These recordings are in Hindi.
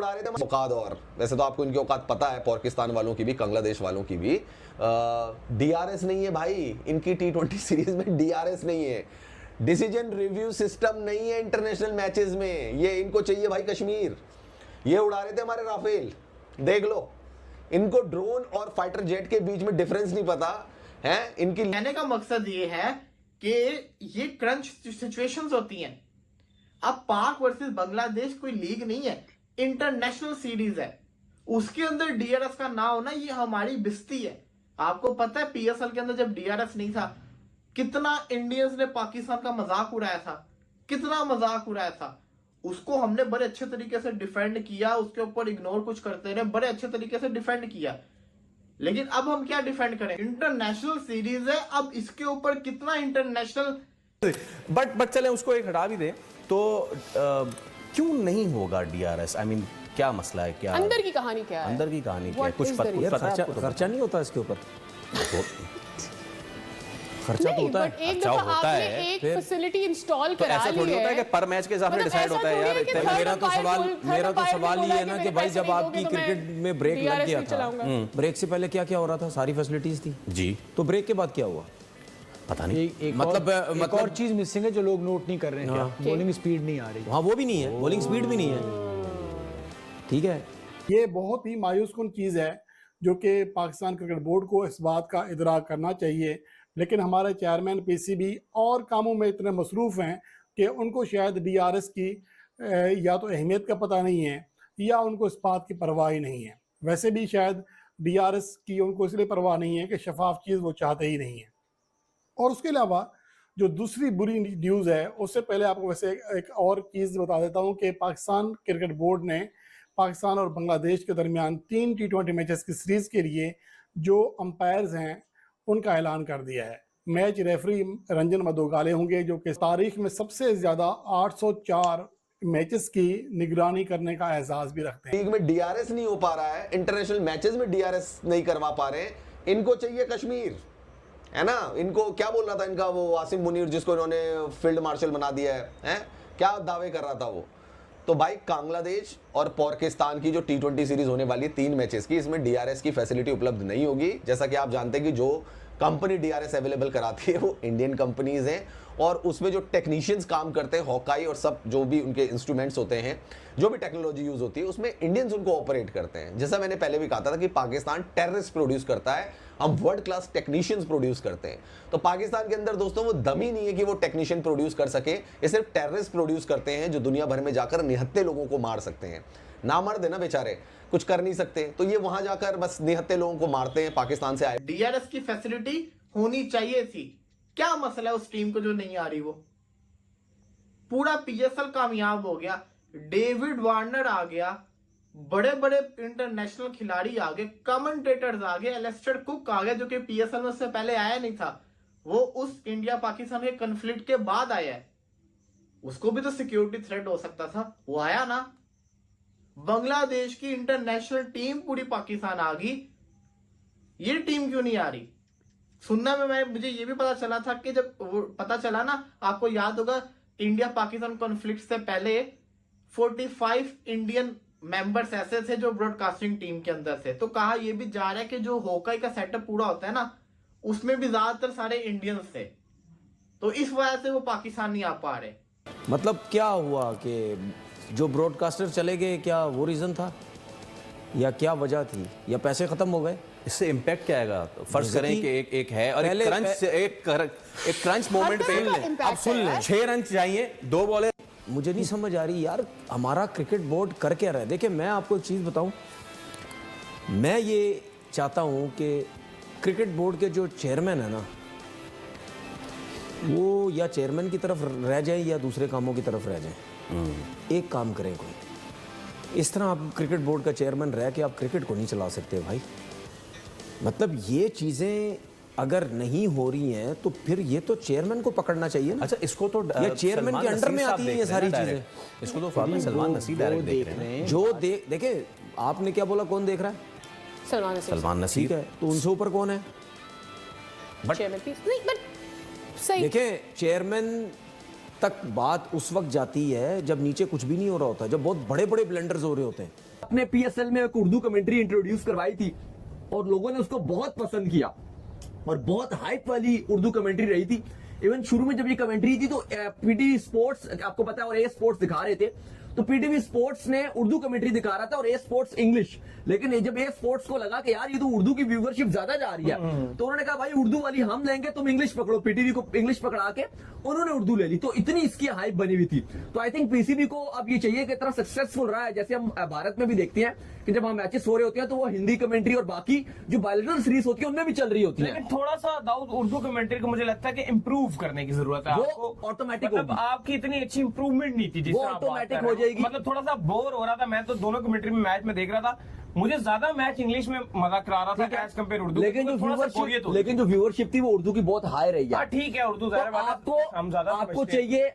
उड़ा रहे थे औकात। और वैसे तो आपको इनकी औकात पता है, पाकिस्तान वालों की भी, बांग्लादेश वालों की भी। डीआरएस नहीं है भाई इनकी T20 सीरीज में, डीआरएस नहीं है, डिसीजन रिव्यू सिस्टम नहीं है इंटरनेशनल मैचेस में। ये इनको चाहिए भाई कश्मीर। ये उड़ा रहे थे हमारे राफेल, देख लो। इनको ड्रोन और फाइटर जेट के बीच में डिफरेंस नहीं पता है इनकी। कहने का मकसद ये है कि ये क्रंच सिचुएशंस होती हैं। अब पाक वर्सेस बांग्लादेश कोई लीग नहीं है, इंटरनेशनल सीरीज है। उसके अंदर डीआरएस का ना होना ये हमारी बिस्ती है। आपको पता है पीएसएल के अंदर जब डीआरएस नहीं था, कितना इंडियंस ने पाकिस्तान का मजाक उड़ाया था, कितना मजाक उड़ाया था। उसको हमने बड़े अच्छे तरीके से डिफेंड किया, उसके ऊपर इग्नोर कुछ करते रहे, बड़े अच्छे तरीके से डिफेंड किया। लेकिन अब हम क्या डिफेंड करें? इंटरनेशनल सीरीज है, अब इसके ऊपर कितना इंटरनेशनल। बट चलें उसको एक हटा भी दें तो क्यों नहीं होगा डीआरएस? आई मीन क्या मसला है? क्या अंदर की कहानी क्या है? अंदर की कहानी क्या है? What कुछ is the reason? पता है आपको? खर्चा नहीं होता इसके ऊपर? खर्चा तो नहीं, होता but है। एक अच्छा दफा होता आपने है, एक फिर? फैसिलिटी इंस्टॉल तो करा ऐसा ली थोड़ी होता है कि है। पर मैच के हिसाब से मतलब डिसाइड ऐसा होता है थोड़ी यार। है कि इतने थर्ड मेरा तो अंपायर सवाल बोल- मेरा थर्ड तो अंपायर सवाल बोला ये है कि ना मेरे कि भाई पैसे जब नहीं आपकी दोगे तो मैं क्रिकेट में ब्रेक लग DRS गया नहीं था, चलाऊंगा। ब्रेक से पहले क्या क्या हो रहा था? सारी फैसिलिटीज थी जी, तो ब्रेक के बाद क्या हुआ? पता नहीं। एक मतलब और चीज मिसिंग है जो लोग नोट नहीं कर रहे हैं, क्या बॉलिंग स्पीड नहीं आ रही। वहाँ वो भी नहीं है, बॉलिंग स्पीड भी नहीं है। ठीक है, ये बहुत ही मायूस कुन चीज़ है जो कि पाकिस्तान क्रिकेट बोर्ड को इस बात का इदराक करना चाहिए। लेकिन हमारे चेयरमैन पीसीबी और कामों में इतने मसरूफ़ हैं कि उनको शायद डीआरएस की या तो अहमियत का पता नहीं है या उनको इस बात की परवाह ही नहीं है। वैसे भी शायद डीआरएस की उनको इसलिए परवाह नहीं है कि शफाफ चीज़ वो चाहते ही नहीं है। और उसके अलावा जो दूसरी बुरी न्यूज़ है, उससे पहले आपको वैसे एक और चीज़ बता देता हूँ कि पाकिस्तान क्रिकेट बोर्ड ने पाकिस्तान और बांग्लादेश के दरमियान 3 T20 मैचेस की सीरीज़ के लिए जो अंपायर्स हैं उनका ऐलान कर दिया है। मैच रेफरी रंजन मदोगाले होंगे जो कि तारीख में सबसे ज़्यादा 804 मैचेस की निगरानी करने का एजाज़ भी रखते हैं। लीग में डीआरएस नहीं हो पा रहा है, इंटरनेशनल मैचेस में डीआरएस नहीं करवा पा रहे हैं, इनको चाहिए कश्मीर, है ना। इनको क्या बोल रहा था इनका वो आसिम मुनीर, जिसको इन्होंने फील्ड मार्शल बना दिया है? क्या दावे कर रहा था वो? तो भाई बांग्लादेश और पाकिस्तान की जो T20 सीरीज होने वाली है 3 मैचेस की, इसमें डीआरएस की फैसिलिटी उपलब्ध नहीं होगी। जैसा कि आप जानते हैं कि जो कंपनी डीआरएस अवेलेबल कराती है वो इंडियन कंपनीज हैं, और उसमें जो टेक्नीशियंस काम करते हैं, हॉकाई और सब जो भी उनके इंस्ट्रूमेंट्स होते हैं, जो भी टेक्नोलॉजी यूज होती है, उसमें इंडियंस उनको ऑपरेट करते हैं। जैसा मैंने पहले भी कहा था कि पाकिस्तान टेररिस्ट प्रोड्यूस करता है, हम वर्ल्ड क्लास टेक्नीशियंस प्रोड्यूस करते हैं। तो पाकिस्तान के अंदर दोस्तों वो दम ही नहीं है कि वो टेक्नीशियन प्रोड्यूस कर सके, ये सिर्फ टेररिस्ट प्रोड्यूस करते हैं जो दुनिया भर में जाकर निहत्ते लोगों को मार सकते हैं। ना मर्द है ना बेचारे, कुछ कर नहीं सकते, तो ये वहां जाकर बस निहत्ते लोगों को मारते हैं। पाकिस्तान से आए डीआरएस की फैसिलिटी होनी चाहिए थी। क्या मसला है उस टीम को जो नहीं आ रही? वो पूरा पीएसएल कामयाब हो गया, डेविड वार्नर आ गया, बड़े बड़े इंटरनेशनल खिलाड़ी आ गए, कमेंटेटर्स आ गए, एलेस्टर कुक आ गया जो कि पीएसएल में उससे पहले आया नहीं था। वो उस इंडिया पाकिस्तान के कन्फ्लिक्ट के बाद आया है, उसको भी तो सिक्योरिटी थ्रेट हो सकता था, वो आया ना। बांग्लादेश की इंटरनेशनल टीम पूरी पाकिस्तान आ गई, ये टीम क्यों नहीं आ रही? सुनना में मुझे ये भी पता चला था कि जब वो पता चला ना, आपको याद होगा इंडिया पाकिस्तान कॉन्फ्लिक्ट से पहले 45 इंडियन मेंबर्स ऐसे थे जो ब्रॉडकास्टिंग टीम के अंदर थे। तो कहा यह भी जा रहा है कि जो हॉकी का सेटअप पूरा होता है ना, उसमें भी ज्यादातर सारे इंडियंस थे, तो इस वजह से वो पाकिस्तान नहीं आ पा रहे। मतलब क्या हुआ कि जो ब्रॉडकास्टर चले गए, क्या वो रीज़न था या क्या वजह थी, या पैसे ख़त्म हो गए? इससे इम्पैक्ट क्या आएगा? फर्ज करें कि एक है और पहले- एक क्रंच मोमेंट पे अब सुन ले, 6 रन चाहिए, 2 बॉलें। मुझे नहीं समझ आ रही यार, हमारा क्रिकेट बोर्ड कर क्या रहा है? देखिए मैं आपको एक चीज़ बताऊं, मैं ये चाहता हूं कि क्रिकेट बोर्ड के जो चेयरमैन है ना, वो या चेयरमैन की तरफ रह जाए या दूसरे कामों की तरफ रह जाए। एक काम करें कोई, इस तरह आप क्रिकेट बोर्ड का चेयरमैन रह के आप क्रिकेट को नहीं चला सकते भाई। मतलब ये चीज़ें अगर नहीं हो रही हैं तो फिर ये तो चेयरमैन को पकड़ना चाहिए ना। अच्छा, इसको तो ये चेयरमैन सलमान के अंडर में नसीर आती साहब है ये देख सारी रहे हैं चीजें। डायरेक्ट। इसको तो फादर सलमान नसीर डायरेक्ट देख रहे हैं। जो देखे आपने क्या बोला, कौन देख रहा है? सलमान नसीर। सलमान ठीक नसीर है, तो उनसे ऊपर कौन है? चेयरमैन प्लीज नहीं, बट सही देखें, चेयरमैन तक बात उस वक्त जाती है जब नीचे कुछ भी नहीं हो रहा होता, जब बहुत बड़े बड़े ब्लेंडर्स हो रहे होते हैं। अपने पीएसएल में एक उर्दू कमेंट्री इंट्रोड्यूस करवाई थी और लोगों ने उसको बहुत पसंद किया और बहुत हाइप वाली उर्दू कमेंट्री रही थी। इवन शुरू में जब ये कमेंट्री थी तो पीटीवी स्पोर्ट्स, आपको पता है, और ए स्पोर्ट्स दिखा रहे थे, तो पीटीवी स्पोर्ट्स ने उर्दू कमेंट्री दिखा रहा था और ए स्पोर्ट्स इंग्लिश। लेकिन जब ए स्पोर्ट्स को लगा कि यार ये तो उर्दू की व्यूवरशिप ज्यादा जा रही है, तो उन्होंने कहा भाई उर्दू वाली हम लेंगे, तुम इंग्लिश पकड़ो। पीटीवी को इंग्लिश पकड़ा के उन्होंने उर्दू ले ली, तो इतनी इसकी हाइप बनी हुई थी। तो आई थिंक पीसीबी को अब ये चाहिए कि इतना सक्सेसफुल रहा है, जैसे हम भारत में भी देखते हैं कि जब हम मैचेस हो रहे होते हैं तो वो हिंदी कमेंट्री और बाकी जो बायलैटरल सीरीज होती है उनमें भी चल रही होती है। लेकिन थोड़ा सा दाऊद उर्दू कमेंट्री को मुझे लगता है कि इंप्रूव करने की जरूरत है। वो ऑटोमेटिक मतलब आपकी इतनी अच्छी इंप्रूवमेंट नहीं थी जिस वो तरह आप बात ऑटोमेटिक कर रहे हो हैं। जाएगी। मतलब थोड़ा सा बोर हो रहा था मैं तो दोनों कमेंट्री में मैच में देख रहा था, मुझे ज्यादा मैच इंग्लिश में मजा करा रहा था एज कम्पेयर उर्दू। लेकिन जो व्यूवरशिप थी वो उर्दू की बहुत हाई रही है। ठीक है, उर्दू तो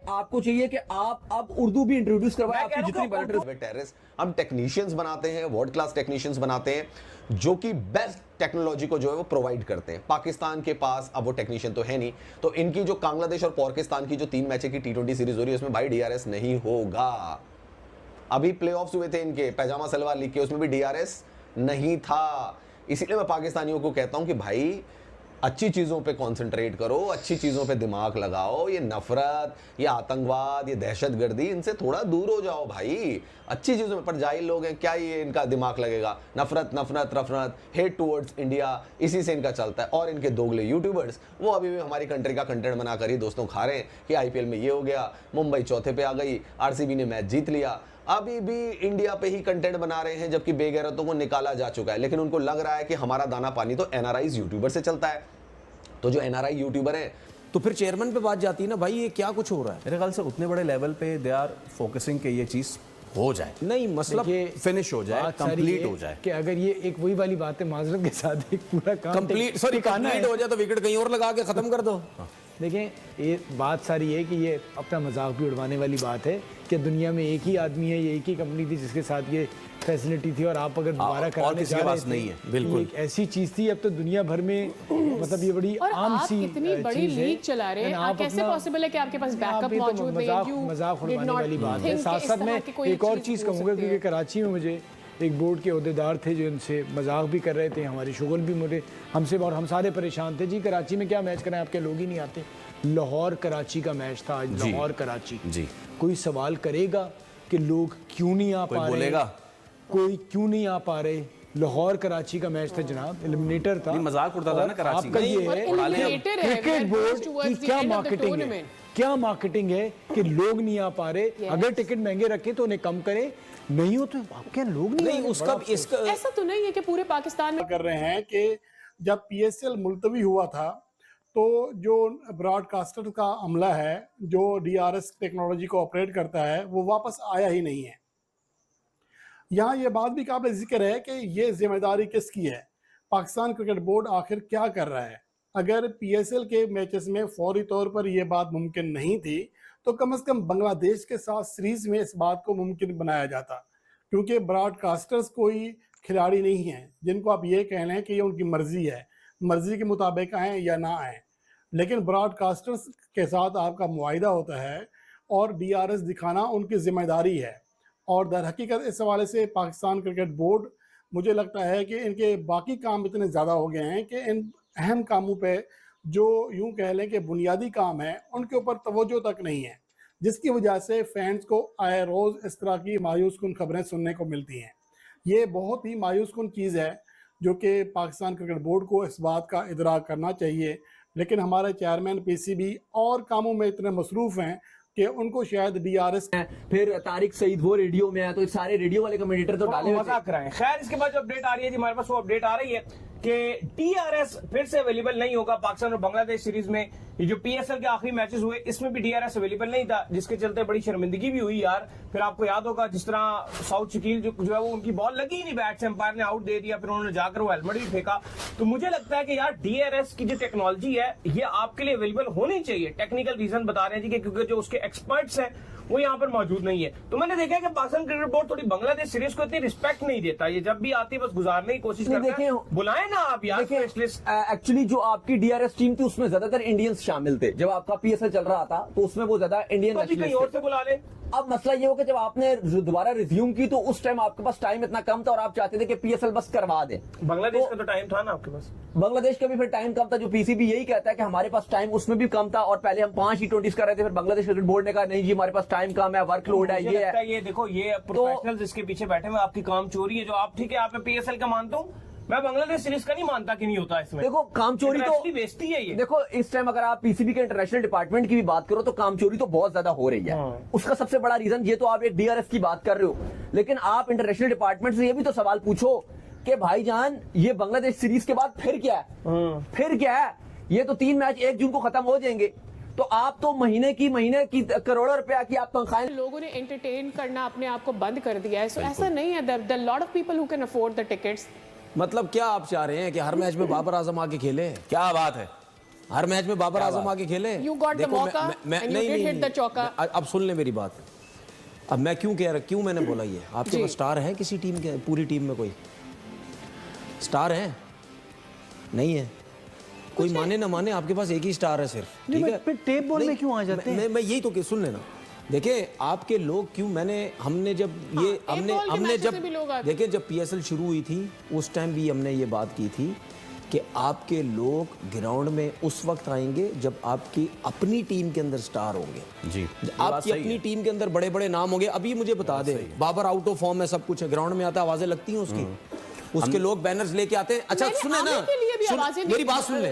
आपको चाहिए कि आप अब उर्दू भी इंट्रोड्यूस करवाएं आपकी जितनी बायलैटरल। टेररिस्ट हम टेक्नीशियंस बनाते हैं, वर्ल्ड क्लास टेक्नीशियंस बनाते हैं जो कि बेस्ट टेक्नोलॉजी को जो है वो प्रोवाइड करते हैं। पाकिस्तान के पास अब वो टेक्नीशियन तो है नहीं, तो इनकी जो बांग्लादेश और पाकिस्तान की जो 3 मैच की T20 सीरीज हो रही है उसमें भाई डीआरएस नहीं होगा। अभी प्लेऑफ्स हुए थे इनके पैजामा सलवार लीग के, उसमें भी डीआरएस नहीं था। इसीलिए मैं पाकिस्तानियों को कहता हूं कि भाई अच्छी चीजों पे कंसंट्रेट करो, अच्छी चीजों पे दिमाग लगाओ। ये नफरत, ये आतंकवाद, ये दहशतगर्दी, इनसे थोड़ा दूर हो जाओ भाई। अच्छी चीजों में, पर जाहिल लोग हैं, क्या ये इनका दिमाग लगेगा? नफरत नफरत नफरत, हेट टुवर्ड्स इंडिया, इसी से इनका चलता है। और इनके दोगले यूट्यूबर्स वो अभी भी हमारी कंट्री का कंटेंट बनाकर ही दोस्तों खा रहे हैं कि आईपीएल में ये हो गया, मुंबई चौथे पे आ गई, आरसीबी ने मैच जीत लिया। अभी भी इंडिया पे ही कंटेंट बना रहे हैं जबकि बेगैरतों को निकाला जा चुका है। लेकिन उनको लग रहा है कि हमारा दाना पानी तो एनआरआई यूट्यूबर से चलता है। तो जो एनआरआई यूट्यूबर है, तो फिर चेयरमैन पे बात जाती है ना भाई, ये क्या कुछ हो रहा है? मेरे ख्याल से उतने बड़े लेवल पे दे आर फोकसिंग कि ये चीज हो जाए, नहीं मसला फिनिश हो जाए, कंप्लीट हो जाए। कि अगर ये एक वही वाली बात है, माजरत के साथ एक पूरा काम कंप्लीट हो जाए तो विकेट कहीं और लगा के खत्म कर दो। देखें, ये बात सारी है कि ये अपना मजाक भी उड़वाने वाली बात है कि दुनिया में एक ही आदमी है, ये एक ही कंपनी थी जिसके साथ ये फैसिलिटी थी, और आप अगर दोबारा कराने जा रहे थे, नहीं है बिल्कुल एक ऐसी चीज थी। अब तो दुनिया भर में मतलब ये बड़ी आम सी इतनी बड़ी लीग चला रहे हैं, आप कैसे पॉसिबल है कि आपके पास बैकअप मौजूद है? मजाक उड़वाने वाली बात है। साथ साथ मैं एक और चीज कहूँगा, क्योंकि कराची में मुझे एक बोर्ड के अहदेदार थे जो इनसे मजाक भी कर रहे थे, हमारी शुगल भी मुझे हमसे, और हम सारे परेशान थे। जी कराची में क्या मैच कराएं, आपके लोग ही नहीं आते। लाहौर कराची का मैच था आज, लाहौर कराची। जी, कोई सवाल करेगा कि लोग क्यों नहीं आ पा रहे? कोई क्यों नहीं आ पा रहे? लाहौर कराची का मैच था जनाब, एलिमिनेटर था। मजाक उड़ता था ना कराची आपका ये है क्रिकेट बोर्ड की क्या मार्केटिंग है, क्या मार्केटिंग है कि लोग नहीं आ पा रहे। अगर टिकट महंगे रखे तो उन्हें कम करे, नहीं हो तो क्या लोग नहीं उसका इसका ऐसा तो नहीं है कि पूरे पाकिस्तान में कर रहे हैं कि जब पीएसएल मुलतवी हुआ था तो जो ब्रॉडकास्टर का अमला है जो डीआरएस टेक्नोलॉजी को ऑपरेट करता है वो वापस आया ही नहीं है। यहाँ ये बात भी काबिल जिक्र है कि ये जिम्मेदारी किसकी है? पाकिस्तान क्रिकेट बोर्ड आखिर क्या कर रहा है? अगर पीएसएल के मैचेस में फौरी तौर पर यह बात मुमकिन नहीं थी तो कम से कम बांग्लादेश के साथ सीरीज में इस बात को मुमकिन बनाया जाता, क्योंकि ब्रॉडकास्टर्स कोई खिलाड़ी नहीं हैं जिनको आप ये कह लें कि ये उनकी मर्जी है, मर्जी के मुताबिक आएँ या ना आएँ। लेकिन ब्रॉडकास्टर्स के साथ आपका मुआहिदा होता है और डीआरएस दिखाना उनकी जिम्मेदारी है। और दर हकीकत इस हवाले से पाकिस्तान क्रिकेट बोर्ड, मुझे लगता है कि इनके बाकी काम इतने ज़्यादा हो गए हैं कि इन अहम कामों पे जो यूं कह लें कि बुनियादी काम है उनके ऊपर तवज्जो तक नहीं है, जिसकी वजह से फैंस को आए रोज़ इस तरह की मायूस कुन खबरें सुनने को मिलती हैं। ये बहुत ही मायूस कुन चीज़ है जो कि पाकिस्तान क्रिकेट बोर्ड को इस बात का इदराक करना चाहिए। लेकिन हमारे चेयरमैन पीसीबी और कामों में इतने मसरूफ़ हैं कि उनको शायद डीआरएस फिर तारिक सईद वो रेडियो में है, तो सारे रेडियो वाले कमेंटेटर तो डाले मजाक कराएं। खैर, इसके बाद जो अपडेट आ रही है जी, हमारे पास वो अपडेट आ रही है कि डीआरएस फिर से अवेलेबल नहीं होगा पाकिस्तान और बांग्लादेश सीरीज में। ये जो पीएसएल के आखिरी मैचेस हुए इसमें भी डीआरएस अवेलेबल नहीं था, जिसके चलते बड़ी शर्मिंदगी भी हुई यार। फिर आपको याद होगा जिस तरह साउथ शकील जो है वो उनकी बॉल लगी ही नहीं बैट से, एम्पायर ने आउट दे दिया, फिर उन्होंने जाकर वो हेलमेट भी फेंका। तो मुझे लगता है कि यार डीआरएस की जो टेक्नोलॉजी है ये आपके लिए अवेलेबल होनी चाहिए। टेक्निकल रीजन बता रहे हैं जी कि क्योंकि जो उसके एक्सपर्ट्स हैं वो यहाँ पर मौजूद नहीं है। तो मैंने देखा है कि पाकिस्तान क्रिकेट बोर्ड थोड़ी बांग्लादेश सीरीज को इतनी रिस्पेक्ट नहीं देता, ये जब भी आती है बस गुजारने की कोशिश करता है। बुलाए ना आप यार स्पेशलिस्ट। एक्चुअली जो आपकी डीआरएस टीम थी उसमें ज्यादातर इंडियंस शामिल थे। जब आपका पीएसएल चल रहा था तो उसमें वो ज्यादा इंडियन कहीं और से बुला ले। अब मसला ये हो कि जब आपने दोबारा रिज्यूम की तो उस टाइम आपके पास टाइम इतना कम था और आप चाहते थे कि पीएसएल बस करवा दें। बांग्लादेश का तो टाइम था ना आपके पास। बांग्लादेश का भी फिर टाइम कम था, जो पीसीबी यही कहता है कि हमारे पास टाइम उसमें भी कम था और पहले हम 5 T20 कर रहे थे, फिर बांग्लादेश क्रिकेट बोर्ड ने कहा नहीं जी हमारे पास टाइम कम है, वर्कलोड है, ये है। ये देखो ये प्रोफेशनल्स इसके पीछे बैठे हुए आपकी काम चोरी है। जो आप ठीक है आप मैं पीएसएल का मानता हूँ, मैं बांग्लादेश सीरीज का नहीं मानता कि नहीं होता इसमें। देखो काम चोरी तो बेइज्जती है ये। देखो इस टाइम अगर आप पीसीबी के इंटरनेशनल डिपार्टमेंट की भी बात करो तो काम चोरी तो बहुत ज्यादा हो रही है। उसका सबसे बड़ा रीजन ये तो आप एक डीआरएस की बात कर रहे हो, लेकिन आप इंटरनेशनल डिपार्टमेंट से ये भी तो सवाल पूछो कि भाईजान ये बांग्लादेश सीरीज के बाद फिर क्या है? फिर क्या है? ये तो 3 मैच 1 जून को खत्म हो जाएंगे, तो आप तो महीने की करोड़ों रुपया की आप तनख्वाहें। लोगों ने एंटरटेन करना अपने आप को बंद कर दिया है, सो ऐसा नहीं है। There lot of people who can afford the tickets. मतलब क्या आप चाह रहे हैं कि हर मैच में बाबर आजम आके खेले? क्या बात है, हर मैच में बाबर आजम आके खेले? You got the मौका and you did hit the चौका। अब सुन ले मेरी बात। अब मैं क्यों मैंने बोला ये, आपके पास स्टार है किसी टीम के, पूरी टीम में कोई स्टार है? नहीं है। कोई माने ना माने आपके पास एक ही स्टार है सिर्फ, ठीक है? फिर टेप बॉल में क्यों आ जाते हैं? मैं यही तो सुन लेना। देखिए आपके लोग क्यों, हमने जब ये हमने जब देखिए जब पीएसएल शुरू हुई थी उस टाइम भी हमने ये बात की थी कि आपके लोग ग्राउंड में उस वक्त आएंगे जब आपकी अपनी टीम के अंदर स्टार होंगे जी, आपकी अपनी टीम के अंदर बड़े बड़े नाम होंगे। अभी मुझे बता दे, बाबर आउट ऑफ फॉर्म है, सब कुछ है, ग्राउंड में आता आवाजें लगती हैं उसकी, उसके लोग बैनर्स लेके आते हैं। अच्छा सुने ना, मेरी बात सुन ले,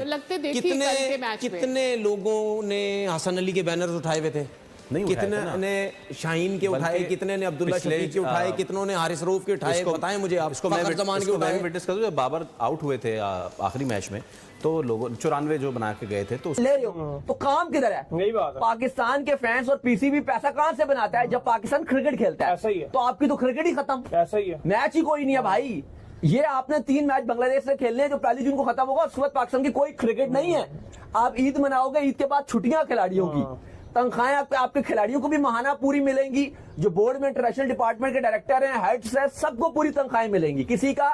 कितने लोगों ने हसन अली के बैनर्स उठाए हुए थे? कितने ने शाहीन के उठाए, कितने ने अब्दुल्ला शफीक के उठाए, कितनों ने हारिस रऊफ के उठाए? बताएं मुझे आप। इसको मैं विटनेस कर दूं, जब बाबर आउट हुए थे आखिरी मैच में तो लोगों 94 जो बना के गए थे तो ले रहे हो तो काम किधर है? यही बात है। पाकिस्तान के फैंस और पीसीबी पैसा कहां से बनाता है? जब पाकिस्तान क्रिकेट खेलता है। ऐसा ही है। तो आपकी तो क्रिकेट ही खत्म, ऐसा ही है, मैच ही कोई नहीं है भाई। ये आपने 3 मैच बांग्लादेश से खेलने हैं जो 1 जून को खत्म होगा, उसके बाद पाकिस्तान की कोई क्रिकेट नहीं है। आप ईद मनाओगे, ईद के बाद छुट्टियां खिलाड़ियों की, तनख्वाहें आपके खिलाड़ियों को भी माहाना पूरी मिलेंगी। जो बोर्ड में इंटरनेशनल डिपार्टमेंट के डायरेक्टर हैं, हेड्स हैं, सबको पूरी तनख्वाहें मिलेंगी, किसी का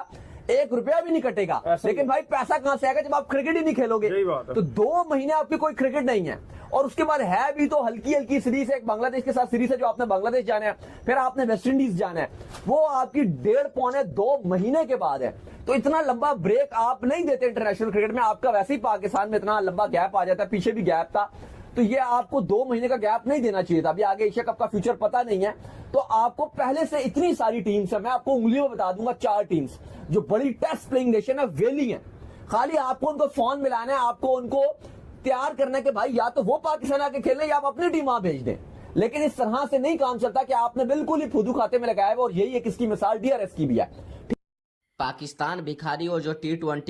1 रुपया भी नहीं कटेगा। लेकिन भाई पैसा कहां से आएगा जब आप क्रिकेट ही नहीं खेलोगे? तो 2 महीने आपकी कोई क्रिकेट नहीं है। और उसके बाद है भी तो हल्की हल्की सीरीज है, एक बांग्लादेश के साथ सीरीज है जो आपने बांग्लादेश जाना है, फिर आपने वेस्ट इंडीज जाना है, वो आपकी 1.5-2 महीने के बाद है। तो इतना लंबा ब्रेक आप नहीं देते इंटरनेशनल क्रिकेट में। आपका वैसे ही पाकिस्तान में इतना लंबा गैप आ जाता है, पीछे भी गैप था, तो ये आपको 2 महीने का गैप नहीं देना चाहिए था। अभी आगे एशिया कप का फ्यूचर पता नहीं है, तो आपको पहले से इतनी सारी टीम्स है, मैं आपको उंगलियों में बता दूंगा 4 टीम्स जो बड़ी टेस्ट प्लेइंग नेशन है, वेलिंग है। खाली आपको उनको फोन मिलाना है, आपको उनको तैयार करना है कि भाई या तो वो पाकिस्तान आके खेलने या आप अपनी टीम वहां भेज दें। लेकिन इस तरह से नहीं काम चलता कि आपने बिल्कुल ही फुदू खाते में लगाया है, और यही एक इसकी मिसाल डीआरएस की भी है। पाकिस्तान भिखारी और जो T20